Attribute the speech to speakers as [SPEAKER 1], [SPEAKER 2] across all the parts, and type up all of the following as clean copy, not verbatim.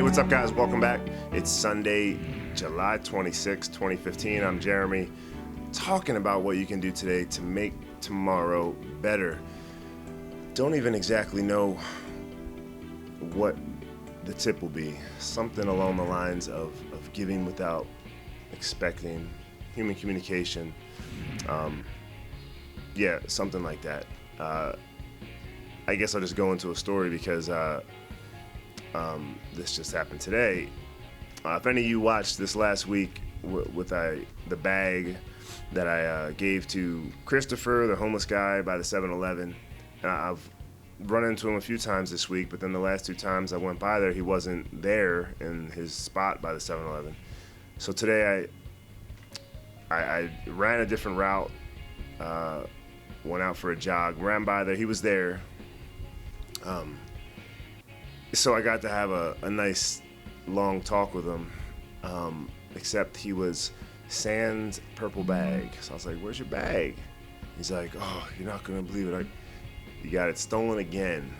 [SPEAKER 1] what's up, guys? Welcome back. It's Sunday, July 26, 2015. I'm Jeremy, talking about what you can do today to make tomorrow better. Don't even exactly know what the tip will be. Something along the lines of giving without expecting, human communication. Yeah, something like that. I guess I'll just go into a story because this just happened today. If any of you watched this last week with the bag that I gave to Christopher, the homeless guy by the 7-Eleven, I've run into him a few times this week, but then the last two times I went by there, he wasn't there in his spot by the 7-Eleven. So today I ran a different route, went out for a jog, ran by there, he was there. So I got to have a nice long talk with him, except he was sans purple bag. So I was like, "Where's your bag?" He's like, "Oh, you're not gonna believe it. You got it stolen again."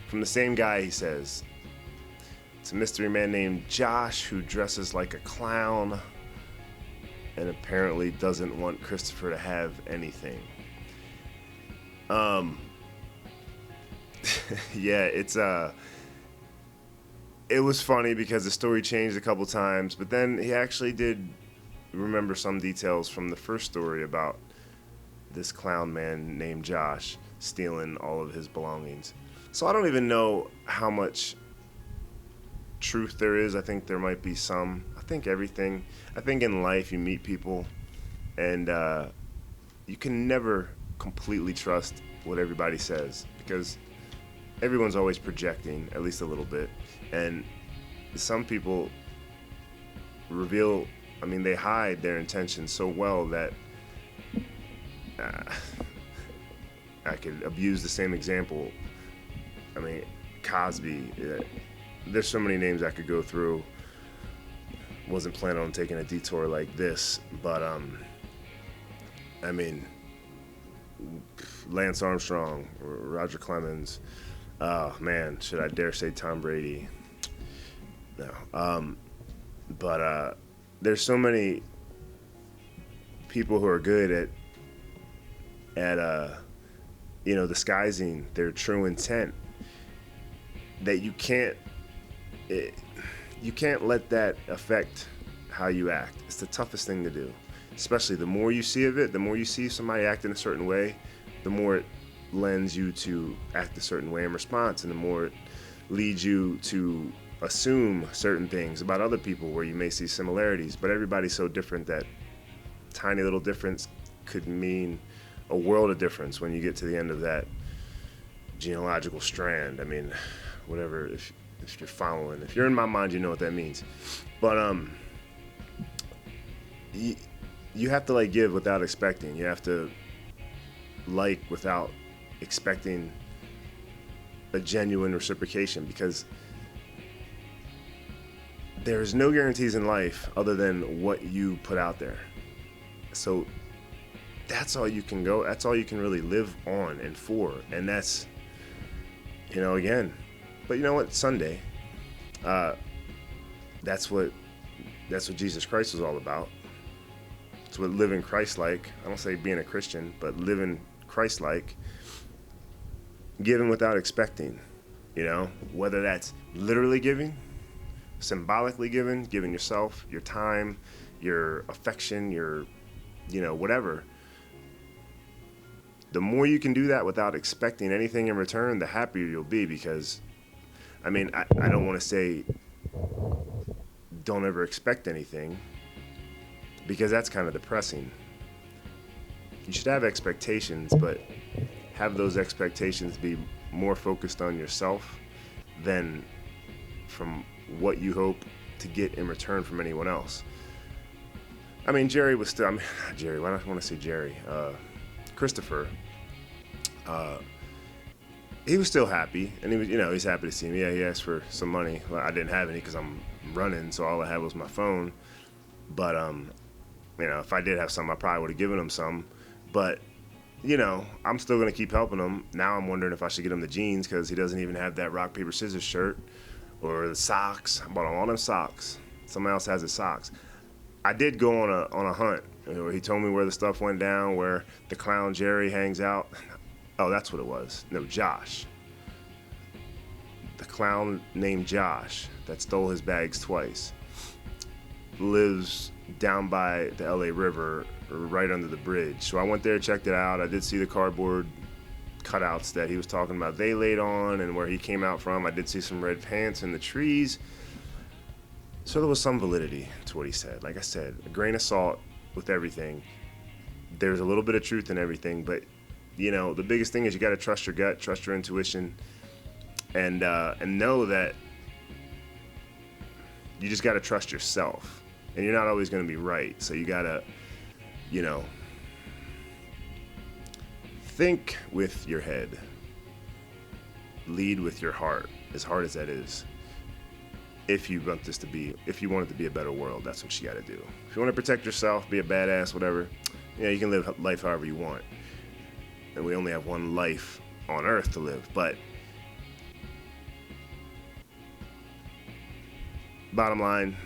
[SPEAKER 1] From the same guy, he says. It's a mystery man named Josh who dresses like a clown and apparently doesn't want Christopher to have anything. Yeah, it was funny because the story changed a couple times, but then he actually did remember some details from the first story about this clown man named Josh stealing all of his belongings. So I don't even know how much truth there is. I think there might be some. I think in life you meet people and you can never completely trust what everybody says because everyone's always projecting at least a little bit. And some people they hide their intentions so well that I could abuse the same example. I mean, Cosby, there's so many names I could go through. Wasn't planning on taking a detour like this, but I mean, Lance Armstrong, Roger Clemens, oh man, should I dare say Tom Brady? No. But there's so many people who are good at disguising their true intent that you can't let that affect how you act. It's the toughest thing to do. Especially the more you see of it, the more you see somebody act in a certain way, the more it lends you to act a certain way in response, and the more it leads you to assume certain things about other people where you may see similarities, but everybody's so different that tiny little difference could mean a world of difference when you get to the end of that genealogical strand. I mean, whatever, if you're following, if you're in my mind, you know what that means. But you have to give without expecting. You have to without expecting a genuine reciprocation, because there's no guarantees in life other than what you put out there. So that's all you can go. That's all you can really live on and for. And that's, again. But you know what? Sunday. That's what Jesus Christ was all about. It's what living Christ-like. I don't say being a Christian, but living Christ-like. Giving without expecting. Whether that's literally giving, symbolically giving yourself, your time, your affection, your, whatever. The more you can do that without expecting anything in return, the happier you'll be, because, I don't want to say don't ever expect anything, because that's kind of depressing. You should have expectations, but have those expectations be more focused on yourself than from what you hope to get in return from anyone else. Jerry was still, Jerry, why do I want to say Jerry? Christopher, he was still happy, and he was, he's happy to see me. Yeah, he asked for some money. Well, I didn't have any because I'm running, so all I had was my phone. But, if I did have some, I probably would have given him some. But, I'm still going to keep helping him. Now I'm wondering if I should get him the jeans, because he doesn't even have that rock, paper, scissors shirt. Or the socks. I bought all them socks. Someone else has the socks. I did go on a hunt. He told me where the stuff went down, where the clown Jerry hangs out. Oh, that's what it was. No, Josh. The clown named Josh that stole his bags twice lives down by the LA River, right under the bridge. So I went there, checked it out. I did see the cardboard cutouts that he was talking about they laid on and where he came out from. I did see some red pants in the trees. So there was some validity to what he said. Like I said, a grain of salt with everything. There's a little bit of truth in everything, but the biggest thing is you got to trust your gut, trust your intuition, and know that you just got to trust yourself. And you're not always going to be right. So you got to, think with your head. Lead with your heart, as hard as that is. If you want it to be a better world, that's what you got to do. If you want to protect yourself, be a badass, whatever, you can live life however you want. And we only have one life on Earth to live. But bottom line,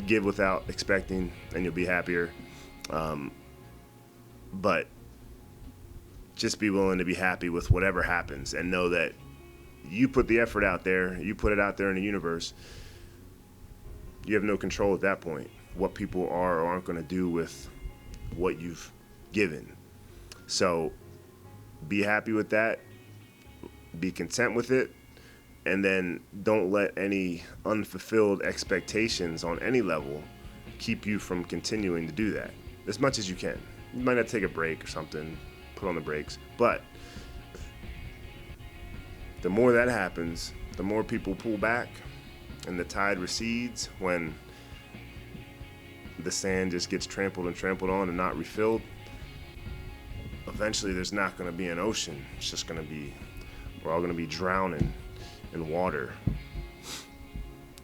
[SPEAKER 1] give without expecting, and you'll be happier. But just be willing to be happy with whatever happens, and know that you put the effort out there, you put it out there in the universe. You have no control at that point what people are or aren't going to do with what you've given. So be happy with that, be content with it, and then don't let any unfulfilled expectations on any level keep you from continuing to do that as much as you can. You might not take a break or something, put on the brakes, but the more that happens, the more people pull back and the tide recedes when the sand just gets trampled on and not refilled. Eventually there's not going to be an ocean. It's just going to be, we're all going to be drowning in water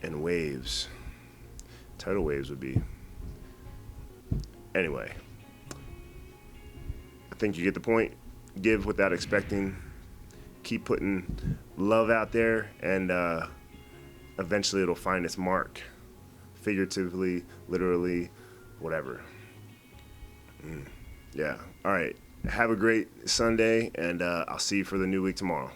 [SPEAKER 1] and waves. Tidal waves would be. Anyway, I think you get the point. Give without expecting. Keep putting love out there, and eventually it'll find its mark. Figuratively, literally, whatever. Yeah. All right. Have a great Sunday, and I'll see you for the new week tomorrow.